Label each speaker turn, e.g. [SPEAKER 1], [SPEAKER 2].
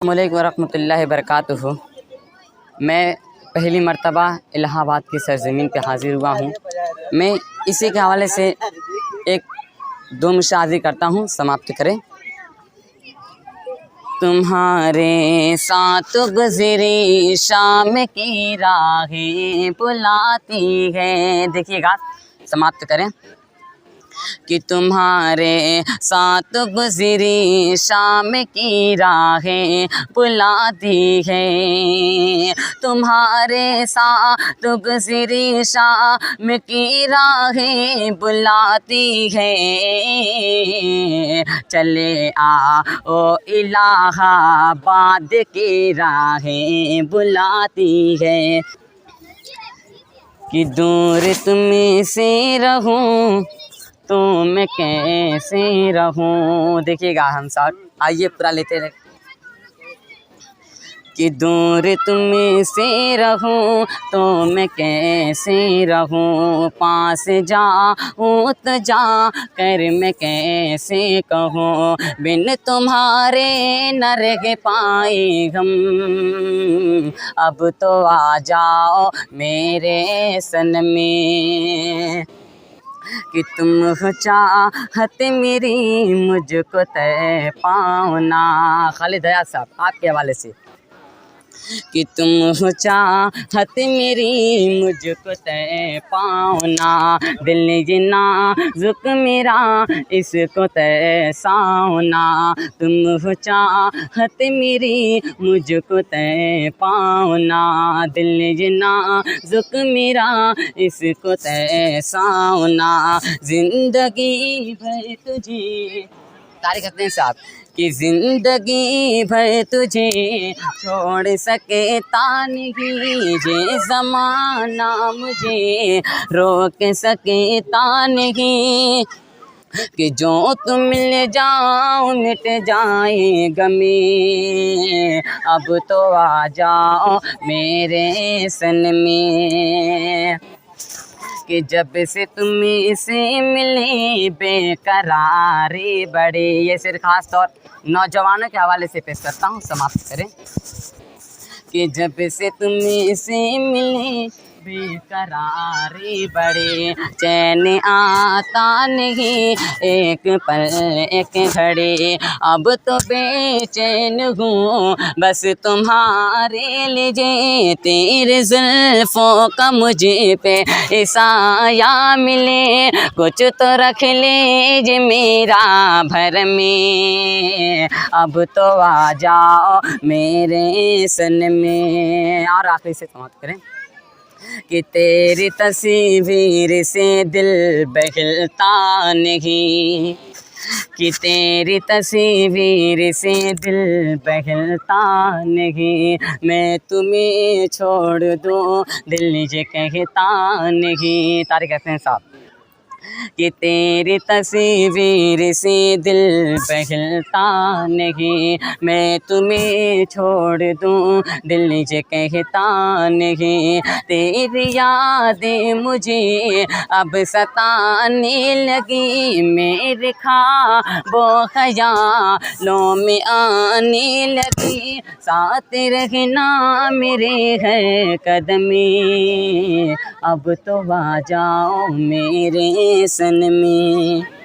[SPEAKER 1] अस्सलामुअलैकुम वरहमतुल्लाहि वबरकातुहू। मैं पहली मर्तबा इलाहाबाद की सरज़मीन पे हाज़िर हुआ हूँ। मैं इसी के हवाले से एक दो मुशायरे करता हूँ, समाप्त करें। तुम्हारे साथ गुज़री शाम की राहें बुलाती है। देखिएगा, समाप्त करें कि तुम्हारे साथ गुज़री शाम की राहें बुलाती है। तुम्हारे साथ गुज़री शाम की राहें बुलाती है। चले आओ इलाहाबाद की राहें बुलाती है। कि दूर तुम से रहूं तो मैं कैसे रहूं। देखिएगा हम साथ, आइए पूरा लेते रहे। कि दूर तुम से रहूं तो मैं कैसे रहूं, पास जाऊं तो जा कर मैं कैसे कहूँ, बिन तुम्हारे न रह पाए हम। अब तो आ जाओ मेरे सन में। कि तुम हो चाहत मेरी मुझको तय पाओना। खालिद हयात साहब आपके हवाले से। कि तुम हो चाहत मेरी मुझको तय पाओना, दिल ये नाज़ुक मेरा इसको तय साओना। तुम हो चाहत मेरी मुझको तय पाओना, दिल ये नाज़ुक मेरा इसको तय साओना। ज़िंदगी भर तुझे तारीख करते हैं साहब। कि ज़िंदगी भर तुझे छोड़ सके तानगी, ये ज़माना मुझे रोक सके तानगी। कि जो तुम मिल जाओ मिट जाए गमे, अब तो आ जाओ मेरे सन में। कि जब से तुम से मिले बेकरारी बड़े। ये सिर्फ खास तौर नौजवानों के हवाले से पेश करता हूँ, समाप्त करें। कि जब से तुम से मिले बेकरारी बड़े, चैन आता नहीं एक पल एक घड़ी। अब तो बेचैन हूँ बस तुम्हारे लिए, तेरे जुल्फ़ों का मुझे पे साया मिले। कुछ तो रख ले जे मेरा भर में, अब तो आ जाओ मेरे सन में। और आखिरी से समाप्त करें। कि तेरी तस्वीर से दिल बहलता नहीं, कि तेरी तस्वीर से दिल बहलता नहीं। मैं तुम्हें छोड़ दूँ दिल ये कहता नहीं। तारीख कहते हैं साहब। कि तेरी तस्वीर से दिल बहलता नहीं, मैं तुम्हें छोड़ दूँ दिल ये कहता नहीं। तेरी यादें मुझे अब सताने लगी, मेरे ख्वाबों ख़यालों में आने लगी। साथ रहना मेरे है कदमे, अब तो आ जाओ मेरे सन में।